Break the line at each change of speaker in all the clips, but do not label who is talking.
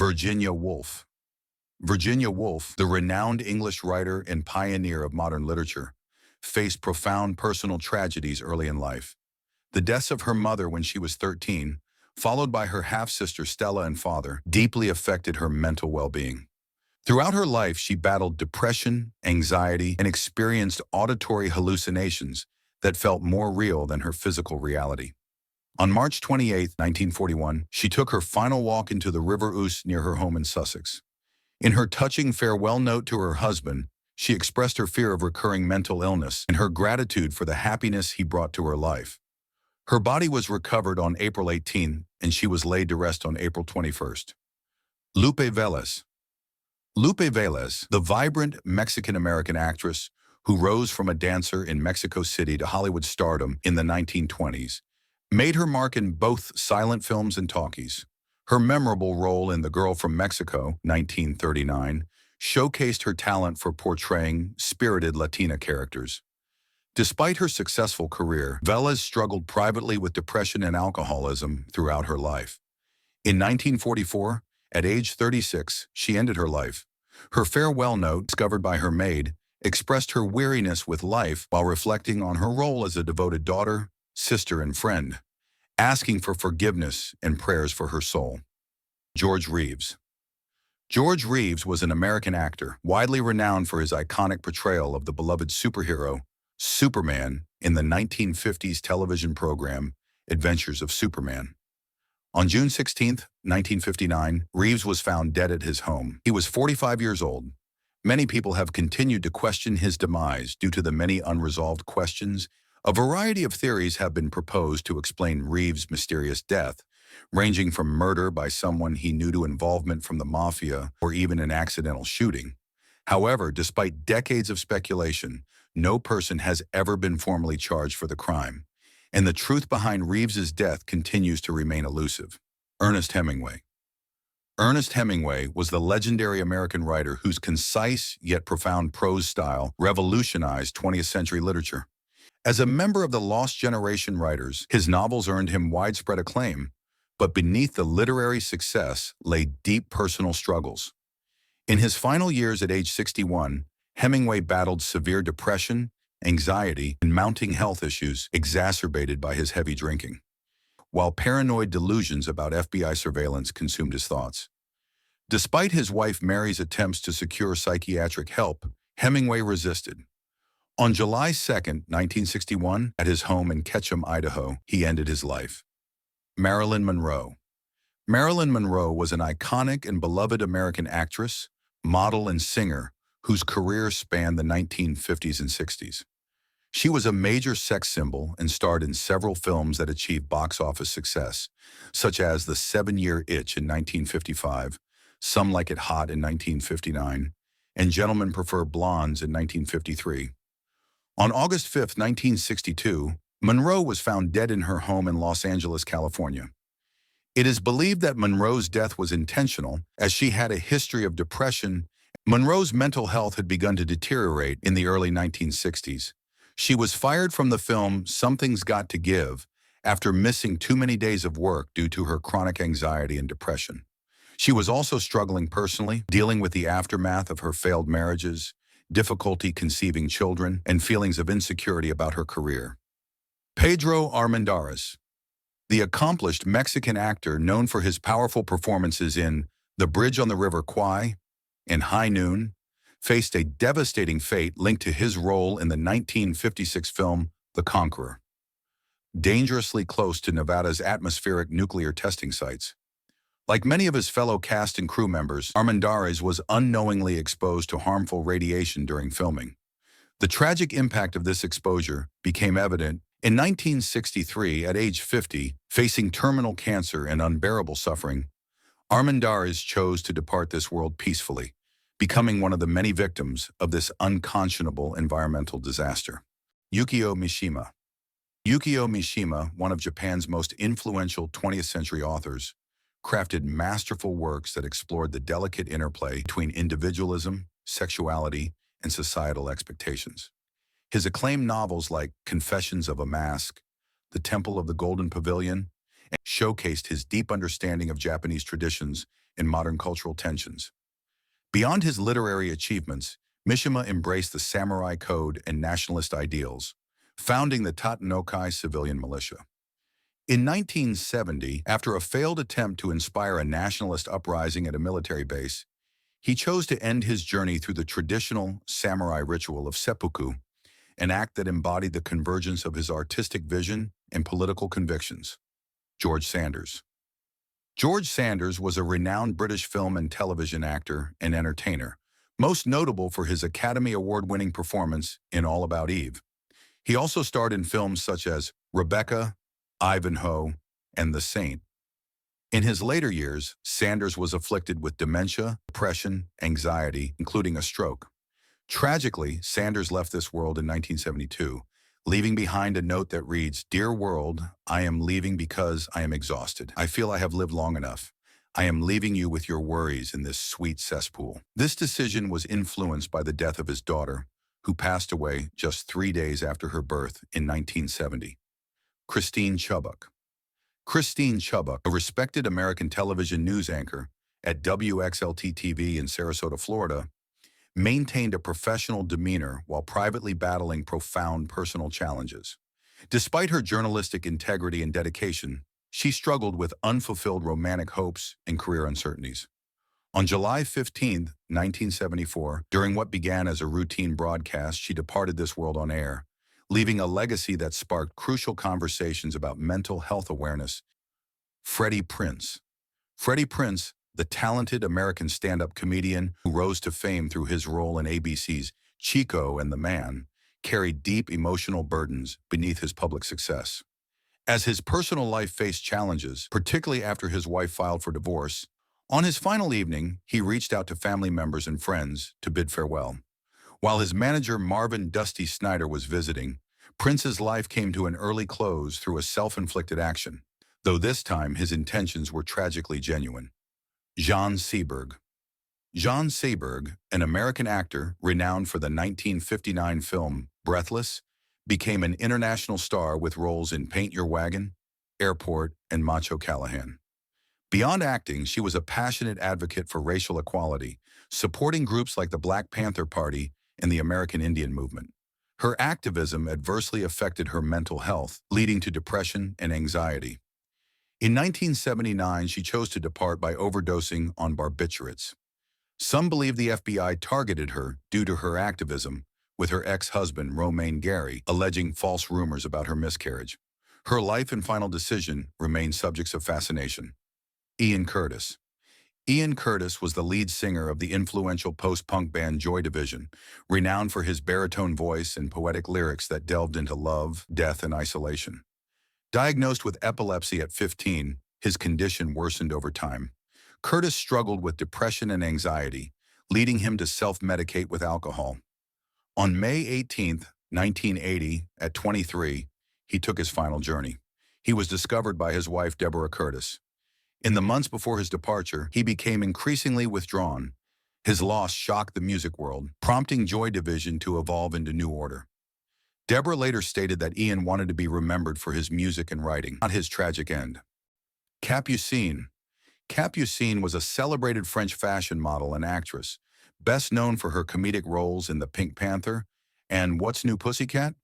Virginia Woolf. Virginia Woolf, the renowned English writer and pioneer of modern literature, faced profound personal tragedies early in life. The deaths of her mother when she was 13, followed by her half-sister Stella and father, deeply affected her mental well-being. Throughout her life, she battled depression, anxiety, and experienced auditory hallucinations that felt more real than her physical reality. On March 28, 1941, she took her final walk into the River Ouse near her home in Sussex. In her touching farewell note to her husband, she expressed her fear of recurring mental illness and her gratitude for the happiness he brought to her life. Her body was recovered on April 18, and she was laid to rest on April 21st. Lupe Vees. Lupe Vees, the vibrant Mexican-American actress who rose from a dancer in Mexico City to Hollywood stardom in the 1920s, made her mark in both silent films and talkies. Her memorable role in The Girl from Mexico, 1939, showcased her talent for portraying spirited Latina characters. Despite her successful career, Vees struggled privately with depression and alcoholism throughout her life. In 1944, at age 36, she ended her life. Her farewell note, discovered by her maid, expressed her weariness with life while reflecting on her role as a devoted daughter, sister, and friend, asking for forgiveness and prayers for her soul. George Reeves. George Reeves was an American actor, widely renowned for his iconic portrayal of the beloved superhero, Superman, in the 1950s television program, Adventures of Superman. On June 16, 1959, Reeves was found dead at his home. He was 45 years old. Many people have continued to question his demise due to the many unresolved questions. A variety of theories have been proposed to explain Reeves' mysterious death, ranging from murder by someone he knew to involvement from the mafia or even an accidental shooting. However, despite decades of speculation, no person has ever been formally charged for the crime, and the truth behind Reeves' death continues to remain elusive. Ernest Hemingway. Ernest Hemingway was the legendary American writer whose concise yet profound prose style revolutionized 20th century literature. As a member of the Lost Generation writers, his novels earned him widespread acclaim, but beneath the literary success lay deep personal struggles. In his final years at age 61, Hemingway battled severe depression, anxiety, and mounting health issues exacerbated by his heavy drinking, while paranoid delusions about FBI surveillance consumed his thoughts. Despite his wife Mary's attempts to secure psychiatric help, Hemingway resisted. On July 2, 1961, at his home in Ketchum, Idaho, he ended his life. Marilyn Monroe. Marilyn Monroe was an iconic and beloved American actress, model, and singer whose career spanned the 1950s and 60s. She was a major sex symbol and starred in several films that achieved box office success, such as The 7-Year Itch in 1955, Some Like It Hot in 1959, and Gentlemen Prefer Blondes in 1953. On August 5, 1962, Monroe was found dead in her home in Los Angeles, California. It is believed that Monroe's death was intentional, as she had a history of depression. Monroe's mental health had begun to deteriorate in the early 1960s. She was fired from the film Something's Got to Give after missing too many days of work due to her chronic anxiety and depression. She was also struggling personally, dealing with the aftermath of her failed marriages, difficulty conceiving children, and feelings of insecurity about her career. Pedro Armendariz. The accomplished Mexican actor known for his powerful performances in The Bridge on the River Kwai and High Noon, faced a devastating fate linked to his role in the 1956 film The Conqueror. Dangerously close to Nevada's atmospheric nuclear testing sites. Like many of his fellow cast and crew members, Armendariz was unknowingly exposed to harmful radiation during filming. The tragic impact of this exposure became evident in 1963 at age 50, facing terminal cancer and unbearable suffering. Armendariz chose to depart this world peacefully, becoming one of the many victims of this unconscionable environmental disaster. Yukoh Mishima. Yukoh Mishima, one of Japan's most influential 20th century authors, crafted masterful works that explored the delicate interplay between individualism, sexuality, and societal expectations. His acclaimed novels like Confessions of a Mask, The Temple of the Golden Pavilion, showcased his deep understanding of Japanese traditions in modern cultural tensions. Beyond his literary achievements, Mishima embraced the samurai code and nationalist ideals, founding the Tatenokai civilian militia. In 1970, after a failed attempt to inspire a nationalist uprising at a military base, he chose to end his journey through the traditional samurai ritual of seppuku, an act that embodied the convergence of his artistic vision and political convictions. George Sanders. George Sanders was a renowned British film and television actor and entertainer, most notable for his Academy Award-winning performance in All About Eve. He also starred in films such as Rebecca, Ivanhoe, and The Saint. In his later years, Sanders was afflicted with dementia, depression, anxiety, including a stroke. Tragically, Sanders left this world in 1972, leaving behind a note that reads, "Dear world, I am leaving because I am exhausted. I feel I have lived long enough. I am leaving you with your worries in this sweet cesspool." This decision was influenced by the death of his daughter, who passed away just 3 days after her birth in 1970. Christine Chubbuck. Christine Chubbuck, a respected American television news anchor at WXLT-TV in Sarasota, Florida, maintained a professional demeanor while privately battling profound personal challenges. Despite her journalistic integrity and dedication, she struggled with unfulfilled romantic hopes and career uncertainties. On July 15, 1974, during what began as a routine broadcast, she departed this world on air, leaving a legacy that sparked crucial conversations about mental health awareness. Freddy Prince. Freddy Prince, the talented American stand-up comedian who rose to fame through his role in ABC's Chico and the Man, carried deep emotional burdens beneath his public success. As his personal life faced challenges, particularly after his wife filed for divorce, on his final evening, he reached out to family members and friends to bid farewell. While his manager Marvin "Dusty" Snyder was visiting, Prince's life came to an early close through a self-inflicted action, though this time his intentions were tragically genuine. Jean Seberg. Jean Seberg, an American actor renowned for the 1959 film Breathless, became an international star with roles in Paint Your Wagon, Airport, and Macho Callahan. Beyond acting, she was a passionate advocate for racial equality, supporting groups like the Black Panther Party and the American Indian movement. Her activism adversely affected her mental health, leading to depression and anxiety. In 1979, she chose to depart by overdosing on barbiturates. Some believe the FBI targeted her due to her activism, with her ex-husband, Romain Gary, alleging false rumors about her miscarriage. Her life and final decision remain subjects of fascination. Ian Curtis. Ian Curtis was the lead singer of the influential post-punk band Joy Division, renowned for his baritone voice and poetic lyrics that delved into love, death, and isolation. Diagnosed with epilepsy at 15, his condition worsened over time. Curtis struggled with depression and anxiety, leading him to self-medicate with alcohol. On May 18, 1980, at 23, he took his final journey. He was discovered by his wife, Deborah Curtis. In the months before his departure, he became increasingly withdrawn. His loss shocked the music world, prompting Joy Division to evolve into New Order. Deborah later stated that Ian wanted to be remembered for his music and writing, not his tragic end. Capucine. Capucine was a celebrated French fashion model and actress, best known for her comedic roles in The Pink Panther and What's New Pussycat?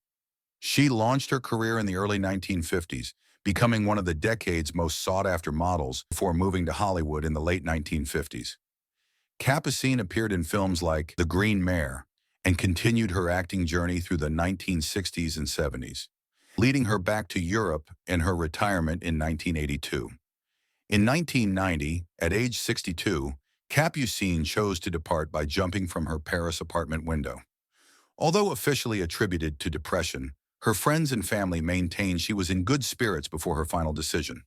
She launched her career in the early 1950s, becoming one of the decade's most sought-after models before moving to Hollywood in the late 1950s. Capucine appeared in films like The Green Mare and continued her acting journey through the 1960s and 70s, leading her back to Europe and her retirement in 1982. In 1990, at age 62, Capucine chose to depart by jumping from her Paris apartment window. Although officially attributed to depression, her friends and family maintained she was in good spirits before her final decision.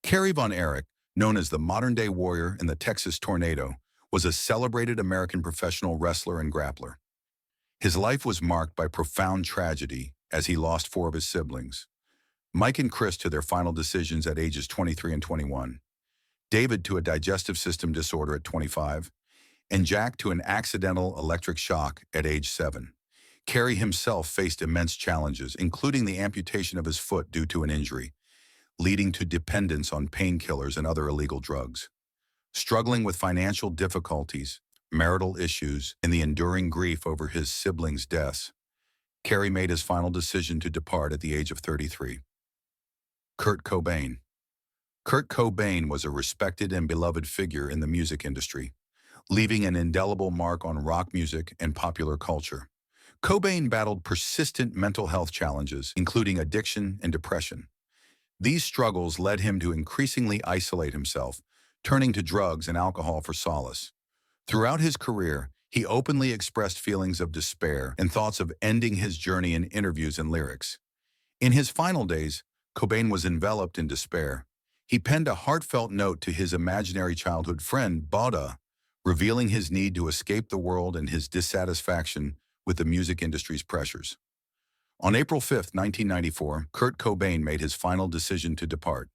Kerry Von Erich, known as the modern-day warrior in the Texas Tornado, was a celebrated American professional wrestler and grappler. His life was marked by profound tragedy as he lost 4 of his siblings. Mike and Chris to their final decisions at ages 23 and 21, David to a digestive system disorder at 25, and Jack to an accidental electric shock at age 7. Kerry himself faced immense challenges, including the amputation of his foot due to an injury, leading to dependence on painkillers and other illegal drugs. Struggling with financial difficulties, marital issues, and the enduring grief over his siblings' deaths, Carey made his final decision to depart at the age of 33. Kurt Cobain. Kurt Cobain was a respected and beloved figure in the music industry, leaving an indelible mark on rock music and popular culture. Cobain battled persistent mental health challenges, including addiction and depression. These struggles led him to increasingly isolate himself, turning to drugs and alcohol for solace. Throughout his career, he openly expressed feelings of despair and thoughts of ending his journey in interviews and lyrics. In his final days, Cobain was enveloped in despair. He penned a heartfelt note to his imaginary childhood friend, Bourdain, revealing his need to escape the world and his dissatisfaction with the music industry's pressures. On April 5, 1994, Kurt Cobain made his final decision to depart.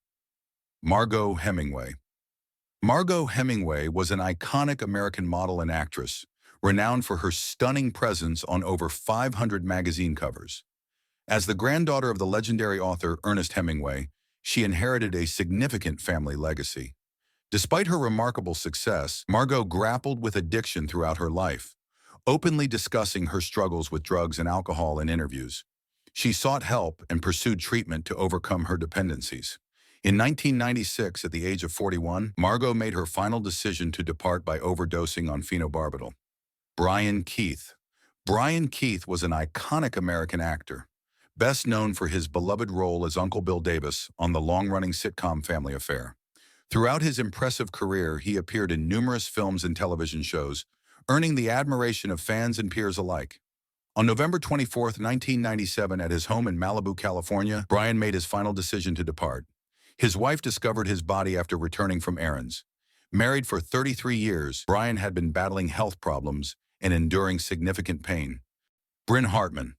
Margo Hemingway. Margo Hemingway was an iconic American model and actress, renowned for her stunning presence on over 500 magazine covers. As the granddaughter of the legendary author Ernest Hemingway, she inherited a significant family legacy. Despite her remarkable success, Margo grappled with addiction throughout her life, openly discussing her struggles with drugs and alcohol in interviews. She sought help and pursued treatment to overcome her dependencies. In 1996, at the age of 41, Margo made her final decision to depart by overdosing on phenobarbital. Brian Keith. Brian Keith was an iconic American actor, best known for his beloved role as Uncle Bill Davis on the long-running sitcom Family Affair. Throughout his impressive career, he appeared in numerous films and television shows, earning the admiration of fans and peers alike. On November 24, 1997, at his home in Malibu, California, Brian made his final decision to depart. His wife discovered his body after returning from errands. Married for 33 years, Brian had been battling health problems and enduring significant pain. Brinn Hartman.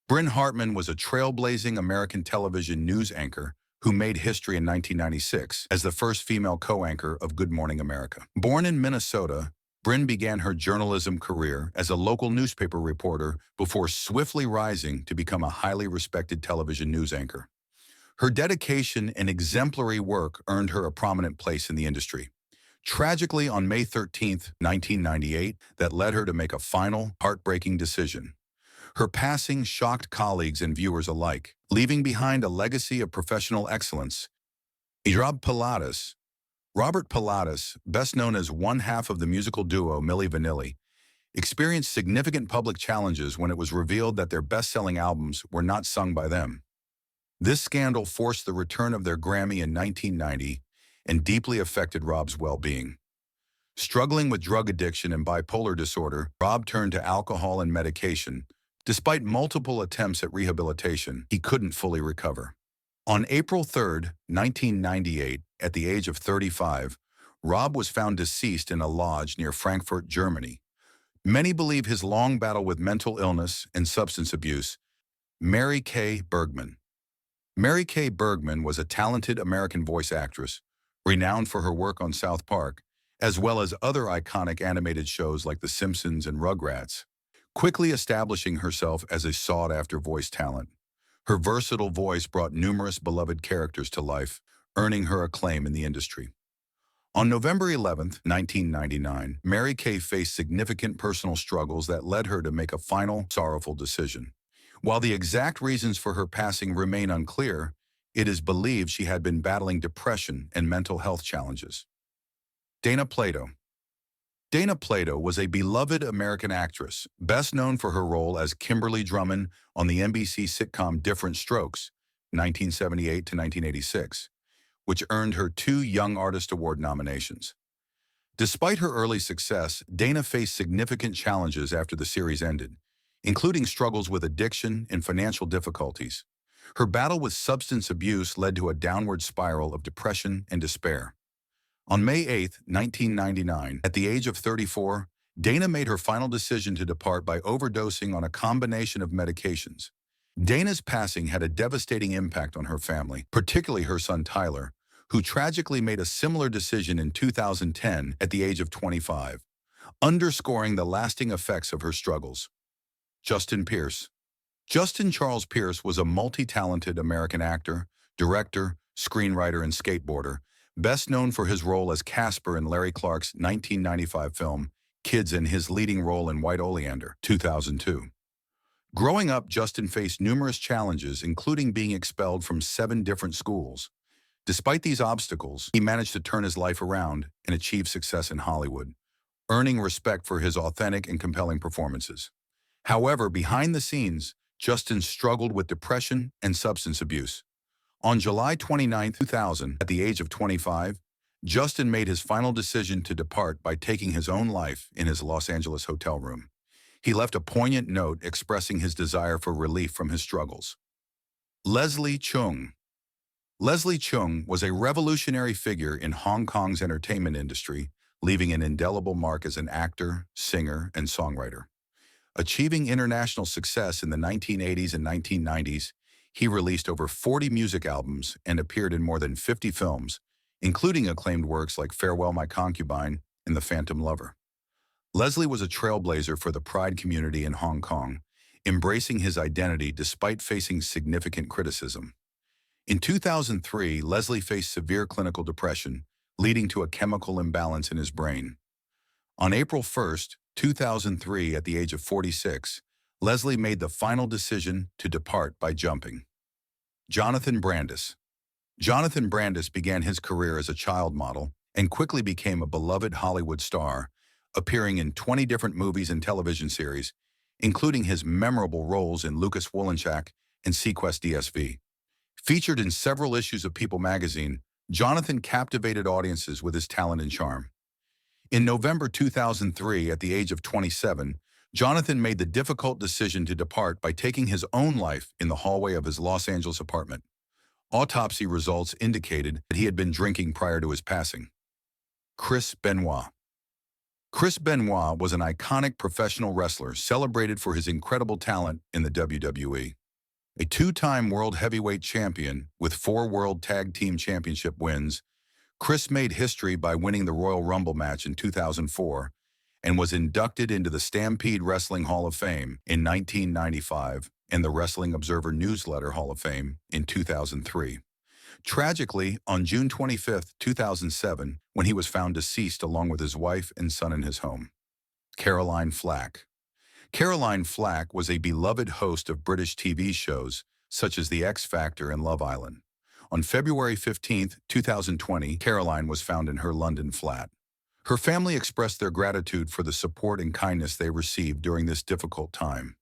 Brinn Hartman was a trailblazing American television news anchor who made history in 1996 as the first female co-anchor of Good Morning America. Born in Minnesota, Brinn began her journalism career as a local newspaper reporter before swiftly rising to become a highly respected television news anchor. Her dedication and exemplary work earned her a prominent place in the industry. Tragically, on May 13, 1998, that led her to make a final, heartbreaking decision. Her passing shocked colleagues and viewers alike, leaving behind a legacy of professional excellence. Robert Pilatus, best known as one half of the musical duo Milli Vanilli, experienced significant public challenges when it was revealed that their best-selling albums were not sung by them. This scandal forced the return of their Grammy in 1990 and deeply affected Rob's well-being. Struggling with drug addiction and bipolar disorder, Rob turned to alcohol and medication. Despite multiple attempts at rehabilitation, he couldn't fully recover. On April 3, 1998, at the age of 35, Rob was found deceased in a lodge near Frankfurt, Germany. Many believe his long battle with mental illness and substance abuse. Mary K. Bergman. Mary K. Bergman was a talented American voice actress, renowned for her work on South Park, as well as other iconic animated shows like The Simpsons and Rugrats, quickly establishing herself as a sought-after voice talent. Her versatile voice brought numerous beloved characters to life, earning her acclaim in the industry. On November 11, 1999, Mary Kay faced significant personal struggles that led her to make a final, sorrowful decision. While the exact reasons for her passing remain unclear, it is believed she had been battling depression and mental health challenges. Dana Plato. Dana Plato was a beloved American actress, best known for her role as Kimberly Drummond on the NBC sitcom Different Strokes, 1978 to 1986, which earned her 2 Young Artist Award nominations. Despite her early success, Dana faced significant challenges after the series ended, including struggles with addiction and financial difficulties. Her battle with substance abuse led to a downward spiral of depression and despair. On May 8, 1999, at the age of 34, Dana made her final decision to depart by overdosing on a combination of medications. Dana's passing had a devastating impact on her family, particularly her son Tyler, who tragically made a similar decision in 2010 at the age of 25, underscoring the lasting effects of her struggles. Justin Pierce. Justin Charles Pierce was a multi-talented American actor, director, screenwriter, and skateboarder, best known for his role as Casper in Larry Clark's 1995 film Kids and his leading role in White Oleander, 2002. Growing up, Justin faced numerous challenges, including being expelled from 7 different schools. Despite these obstacles, he managed to turn his life around and achieve success in Hollywood, earning respect for his authentic and compelling performances. However, behind the scenes, Justin struggled with depression and substance abuse. On July 29, 2000, at the age of 25, Justin made his final decision to depart by taking his own life in his Los Angeles hotel room. He left a poignant note expressing his desire for relief from his struggles. Leslie Chung. Leslie Chung was a revolutionary figure in Hong Kong's entertainment industry, leaving an indelible mark as an actor, singer, and songwriter. Achieving international success in the 1980s and 1990s, he released over 40 music albums and appeared in more than 50 films, including acclaimed works like Farewell My Concubine and The Phantom Lover. Leslie was a trailblazer for the Pride community in Hong Kong, embracing his identity despite facing significant criticism. In 2003, Leslie faced severe clinical depression, leading to a chemical imbalance in his brain. On April 1, 2003, at the age of 46, Leslie made the final decision to depart by jumping. Jonathan Brandis. Jonathan Brandis began his career as a child model and quickly became a beloved Hollywood star, appearing in 20 different movies and television series, including his memorable roles in Lucas Wolinchak and Sequest DSV. Featured in several issues of People magazine, Jonathan captivated audiences with his talent and charm. In November 2003, at the age of 27, Jonathan made the difficult decision to depart by taking his own life in the hallway of his Los Angeles apartment. Autopsy results indicated that he had been drinking prior to his passing. Chris Benoit. Chris Benoit was an iconic professional wrestler celebrated for his incredible talent in the WWE. A 2-time world heavyweight champion with 4 world tag team championship wins, Chris made history by winning the Royal Rumble match in 2004 and was inducted into the Stampede Wrestling Hall of Fame in 1995 and the Wrestling Observer Newsletter Hall of Fame in 2003. Tragically, on June 25, 2007, when he was found deceased along with his wife and son in his home. Caroline Flack. Caroline Flack was a beloved host of British TV shows such as The X Factor and Love Island. On February 15, 2020, Caroline was found in her London flat. Her family expressed their gratitude for the support and kindness they received during this difficult time.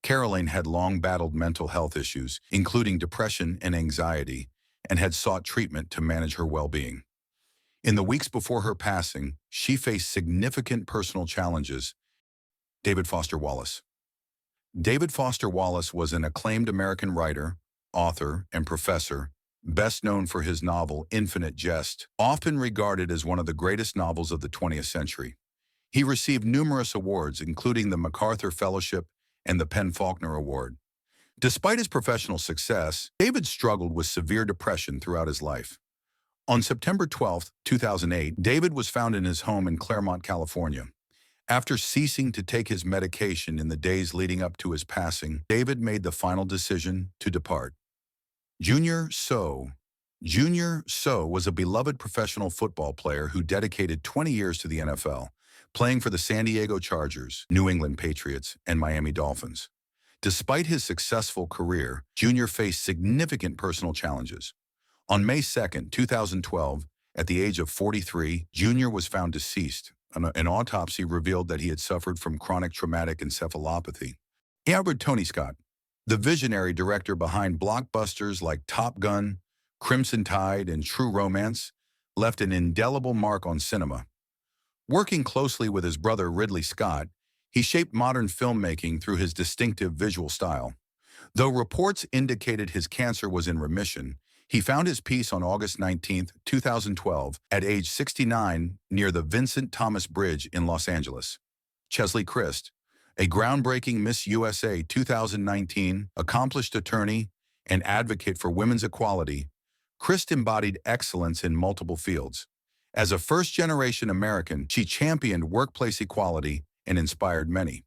Caroline had long battled mental health issues, including depression and anxiety, and had sought treatment to manage her well-being. In the weeks before her passing, she faced significant personal challenges. David Foster Wallace. David Foster Wallace was an acclaimed American writer, author, and professor, best known for his novel Infinite Jest, often regarded as one of the greatest novels of the 20th century. He received numerous awards, including the MacArthur Fellowship and the PEN/Faulkner Award. Despite his professional success, David struggled with severe depression throughout his life. On September 12, 2008, David was found in his home in Claremont, California. After ceasing to take his medication in the days leading up to his passing, David made the final decision to depart. Junior Seau. Junior Seau was a beloved professional football player who dedicated 20 years to the NFL, playing for the San Diego Chargers, New England Patriots, and Miami Dolphins. Despite his successful career, Junior faced significant personal challenges. On May 2, 2012, at the age of 43, Junior was found deceased. An autopsy revealed that he had suffered from chronic traumatic encephalopathy. Tony Scott, the visionary director behind blockbusters like Top Gun, Crimson Tide, and True Romance, left an indelible mark on cinema. Working closely with his brother Ridley Scott, he shaped modern filmmaking through his distinctive visual style. Though reports indicated his cancer was in remission, he found his peace on August 19, 2012, at age 69 near the Vincent Thomas Bridge in Los Angeles. Chesley Christ, a groundbreaking Miss USA 2019 accomplished attorney and advocate for women's equality, Christ embodied excellence in multiple fields. As a first-generation American, she championed workplace equality and inspired many.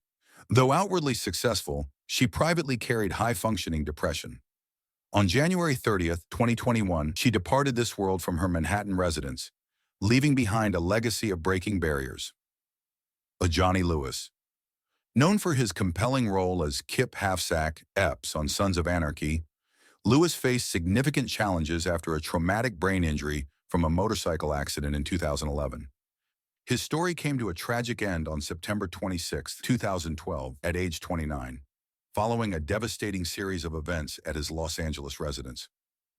Though outwardly successful, she privately carried high-functioning depression. On January 30th, 2021, she departed this world from her Manhattan residence, leaving behind a legacy of breaking barriers. A Johnny Lewis. Known for his compelling role as Kip Halfsack Epps on Sons of Anarchy, Lewis faced significant challenges after a traumatic brain injury from a motorcycle accident in 2011. His story came to a tragic end on September 26, 2012, at age 29, following a devastating series of events at his Los Angeles residence.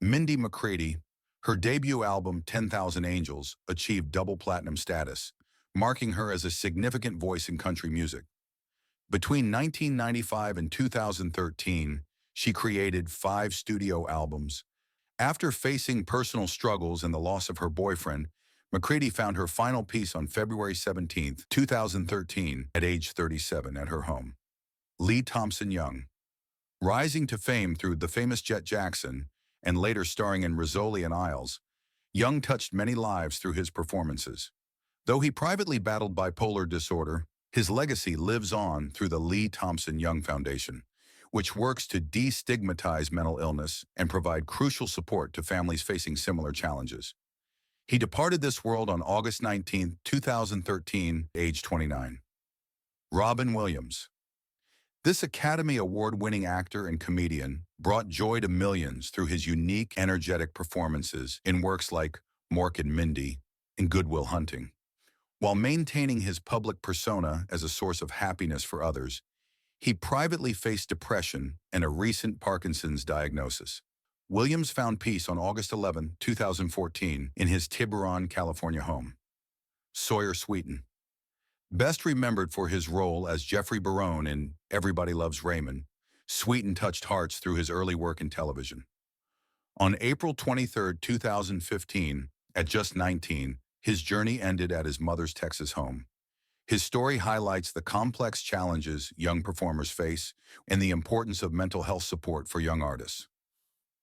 Mindy McCready, her debut album 10,000 Angels, achieved double platinum status, marking her as a significant voice in country music. Between 1995 and 2013, she created 5 studio albums. After facing personal struggles and the loss of her boyfriend, McCready found her final piece on February 17, 2013, at age 37 at her home. Lee Thompson Young. Rising to fame through The Famous Jet Jackson and later starring in Rizzoli and Isles, Young touched many lives through his performances. Though he privately battled bipolar disorder, his legacy lives on through the Lee Thompson Young Foundation, which works to destigmatize mental illness and provide crucial support to families facing similar challenges. He departed this world on August 19, 2013, age 29. Robin Williams. This Academy Award-winning actor and comedian brought joy to millions through his unique, energetic performances in works like Mork and Mindy and Good Will Hunting. While maintaining his public persona as a source of happiness for others, he privately faced depression and a recent Parkinson's diagnosis. Williams found peace on August 11, 2014, in his Tiburon, California home. Sawyer Sweden. Best remembered for his role as Jeffrey Barone in Everybody Loves Raymond, Sweden touched hearts through his early work in television. On April 23, 2015, at just 19, his journey ended at his mother's Texas home. His story highlights the complex challenges young performers face and the importance of mental health support for young artists.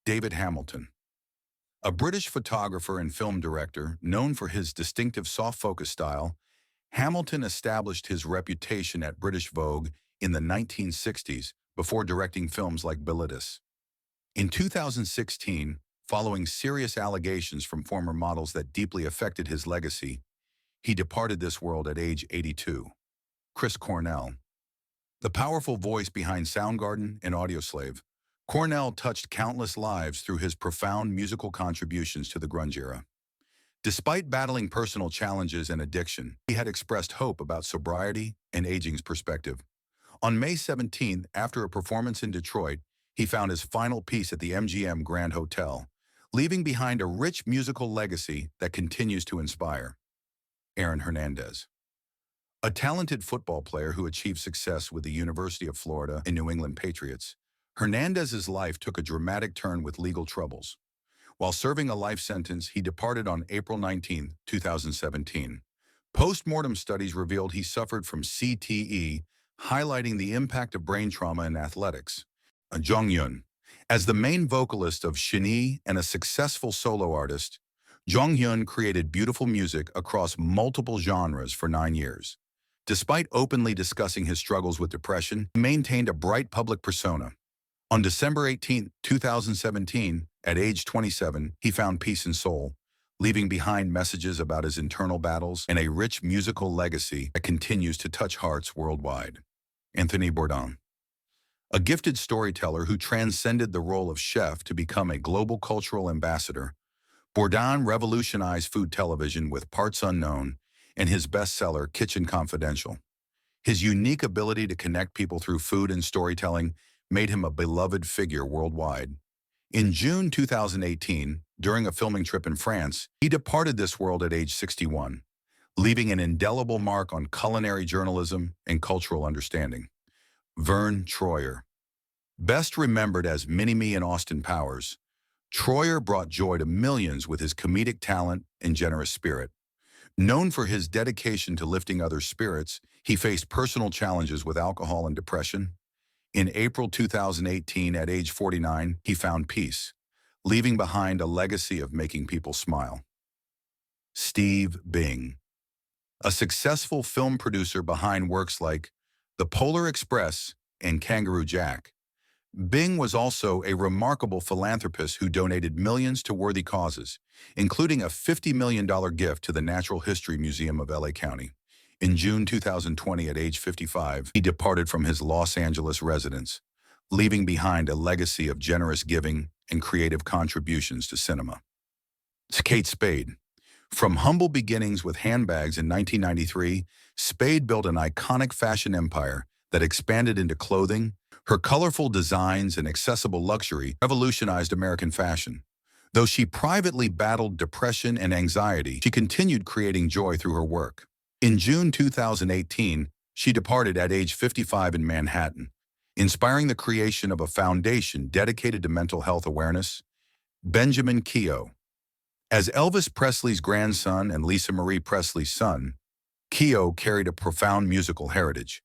David Hamilton. A British photographer and film director known for his distinctive soft-focus style, Hamilton established his reputation at British Vogue in the 1960s before directing films like Bilitis. In 2016, following serious allegations from former models that deeply affected his legacy, he departed this world at age 82. Chris Cornell. The powerful voice behind Soundgarden and Audioslave, Cornell touched countless lives through his profound musical contributions to the grunge era. Despite battling personal challenges and addiction, he had expressed hope about sobriety and aging's perspective. On May 17, after a performance in Detroit, he found his final piece at the MGM Grand Hotel, leaving behind a rich musical legacy that continues to inspire. Aaron Hernandez. A talented football player who achieved success with the University of Florida and New England Patriots, Hernandez's life took a dramatic turn with legal troubles. While serving a life sentence, he departed on April 19, 2017. Post-mortem studies revealed he suffered from CTE, highlighting the impact of brain trauma in athletics. Jonghun. As the main vocalist of Shinee and a successful solo artist, Jonghun created beautiful music across multiple genres for 9 years. Despite openly discussing his struggles with depression, he maintained a bright public persona. On December 18, 2017, at age 27, he found peace in Seoul, leaving behind messages about his internal battles and a rich musical legacy that continues to touch hearts worldwide. Anthony Bourdain. A gifted storyteller who transcended the role of chef to become a global cultural ambassador, Bourdain revolutionized food television with Parts Unknown and his bestseller Kitchen Confidential. His unique ability to connect people through food and storytelling made him a beloved figure worldwide. In June 2018, during a filming trip in France, he departed this world at age 61, leaving an indelible mark on culinary journalism and cultural understanding. Vern Troyer. Best remembered as Mini-Me in Austin Powers, Troyer brought joy to millions with his comedic talent and generous spirit. Known for his dedication to lifting others' spirits, he faced personal challenges with alcohol and depression. In April 2018, at age 49, he found peace, leaving behind a legacy of making people smile. Steve Bing. A successful film producer behind works like The Polar Express and Kangaroo Jack, Bing was also a remarkable philanthropist who donated millions to worthy causes, including a $50 million gift to the Natural History Museum of LA County. In June 2020, at age 55, he departed from his Los Angeles residence, leaving behind a legacy of generous giving and creative contributions to cinema. Kate Spade. From humble beginnings with handbags in 1993, Spade built an iconic fashion empire that expanded into clothing. Her colorful designs and accessible luxury revolutionized American fashion. Though she privately battled depression and anxiety, she continued creating joy through her work. In June 2018, she departed at age 55 in Manhattan, inspiring the creation of a foundation dedicated to mental health awareness. Benjamin Keough. As Elvis Presley's grandson and Lisa Marie Presley's son, Keough carried a profound musical heritage.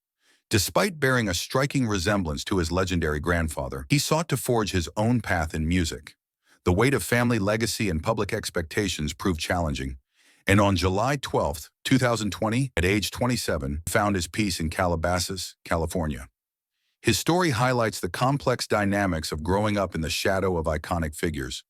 Despite bearing a striking resemblance to his legendary grandfather, he sought to forge his own path in music. The weight of family legacy and public expectations proved challenging, and on July 12, 2020, at age 27, found his peace in Calabasas, California. His story highlights the complex dynamics of growing up in the shadow of iconic figures.